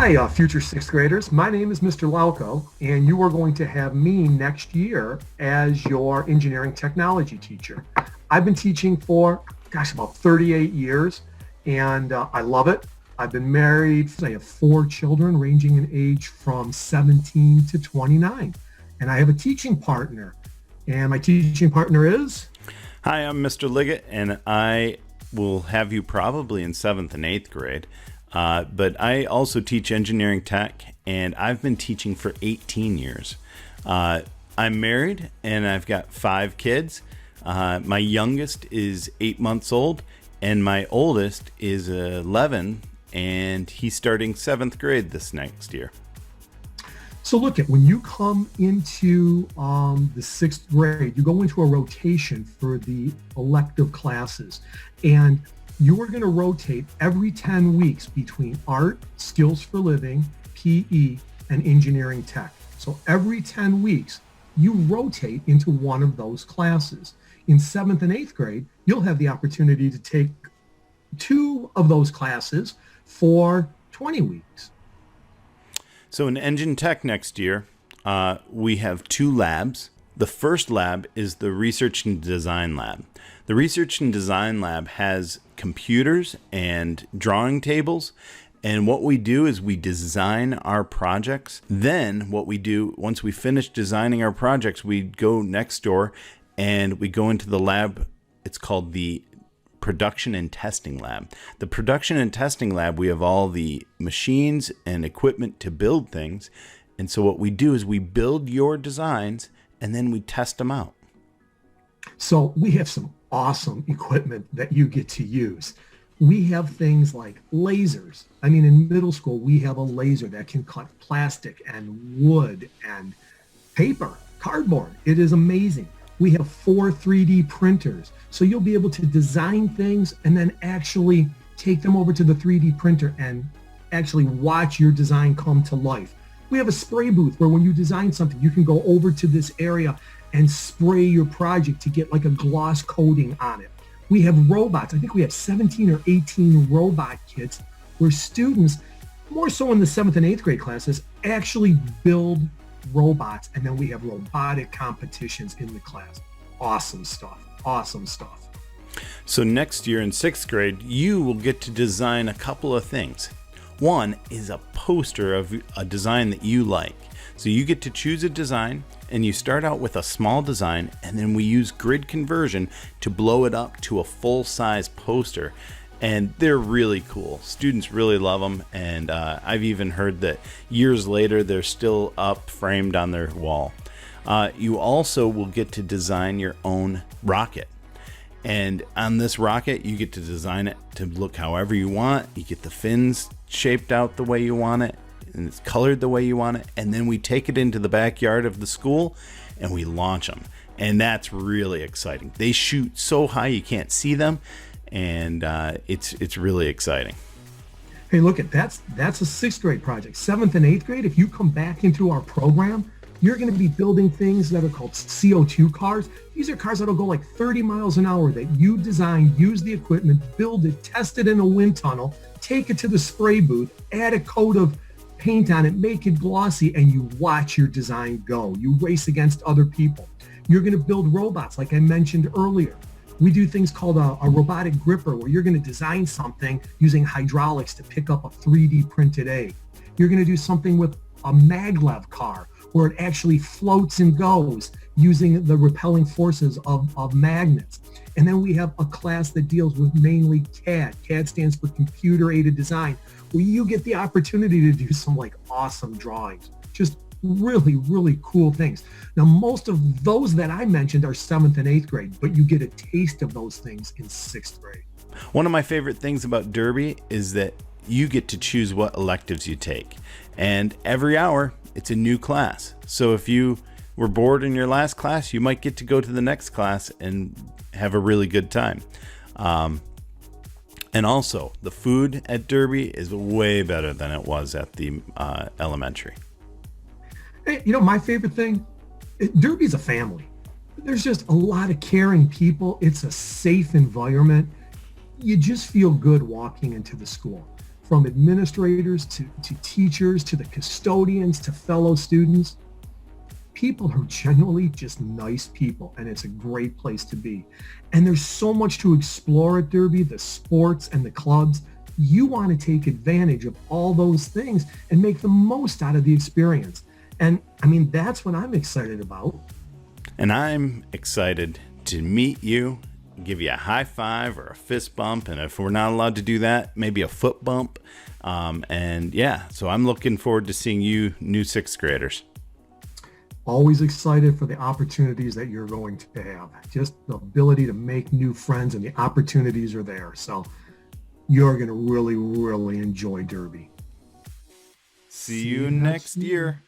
Hi, future sixth graders. My name is Mr. Lauco, and you are going to have me next year as your engineering technology teacher. I've been teaching for, about 38 years, and I love it. I've been married. I have four children ranging in age from 17 to 29, and I have a teaching partner. And my teaching partner is? Hi, I'm Mr. Liggett, and I will have you probably in 7th and 8th grade. But I also teach engineering tech, and I've been teaching for 18 years. I'm married, and I've got 5 kids. My youngest is 8 months old, and my oldest is 11, and he's starting 7th grade this next year. So look at when you come into the sixth grade, you go into a rotation for the elective classes, and you are going to rotate every 10 weeks between art, skills for living, PE, and engineering tech. So every 10 weeks, you rotate into one of those classes. In 7th and 8th grade, you'll have the opportunity to take 2 of those classes for 20 weeks. So in Engine Tech next year, we have 2 labs. The first lab is the Research and Design Lab. The Research and Design Lab has computers and drawing tables. And what we do is we design our projects. Then what we do, once we finish designing our projects, we go next door and we go into the lab. It's called the Production and Testing Lab. The Production and Testing Lab, we have all the machines and equipment to build things. And so what we do is we build your designs and then we test them out. So we have some awesome equipment that you get to use. We have things like lasers. I mean, in middle school, we have a laser that can cut plastic and wood and paper, cardboard. It is amazing. We have 4 3D printers. So you'll be able to design things and then actually take them over to the 3D printer and actually watch your design come to life. We have a spray booth where when you design something, you can go over to this area and spray your project to get like a gloss coating on it. We have robots. I think we have 17 or 18 robot kits where students, more so in the 7th and 8th grade classes, actually build robots, and then we have robotic competitions in the class. Awesome stuff. Awesome stuff. So next year in 6th grade, you will get to design a couple of things. One is a poster of a design that you like. So you get to choose a design, and you start out with a small design, and then we use grid conversion to blow it up to a full-size poster. And they're really cool. Students really love them, and I've even heard that years later they're still up framed on their wall. You also will get to design your own rocket. And on this rocket, you get to design it to look however you want. You get the fins shaped out the way you want it, and it's colored the way you want it. And then we take it into the backyard of the school and we launch them. And that's really exciting. They shoot so high you can't see them, and it's really exciting. Hey, look at that's a 6th grade project. 7th and 8th grade, if you come back into our program, you're going to be building things that are called CO2 cars. These are cars that'll go like 30 miles an hour that you design, use the equipment, build it, test it in a wind tunnel, take it to the spray booth, add a coat of paint on it, make it glossy, and you watch your design go. You race against other people. You're going to build robots like I mentioned earlier. We do things called a robotic gripper where you're going to design something using hydraulics to pick up a 3D printed egg. You're going to do something with a maglev car where it actually floats and goes using the repelling forces of magnets. And then we have a class that deals with mainly CAD. CAD stands for computer aided design, where you get the opportunity to do some like awesome drawings. Just really, really cool things. Now, most of those that I mentioned are 7th and 8th grade, but you get a taste of those things in 6th grade. One of my favorite things about Derby is that you get to choose what electives you take. And every hour, it's a new class. So if you were bored in your last class, you might get to go to the next class and have a really good time. And also, the food at Derby is way better than it was at the elementary. Hey, my favorite thing, Derby's a family. There's just a lot of caring people. It's a safe environment. You just feel good walking into the school. from administrators to teachers to the custodians to fellow students. People are genuinely just nice people, and it's a great place to be. And there's so much to explore at Derby, the sports and the clubs. You want to take advantage of all those things and make the most out of the experience. And I mean, that's what I'm excited about. And I'm excited to meet you, give you a high five or a fist bump. And if we're not allowed to do that, maybe a foot bump. And yeah, so I'm looking forward to seeing you new sixth graders. Always excited for the opportunities that you're going to have. Just the ability to make new friends, and the opportunities are there. So you're going to really, really enjoy Derby. See you next year.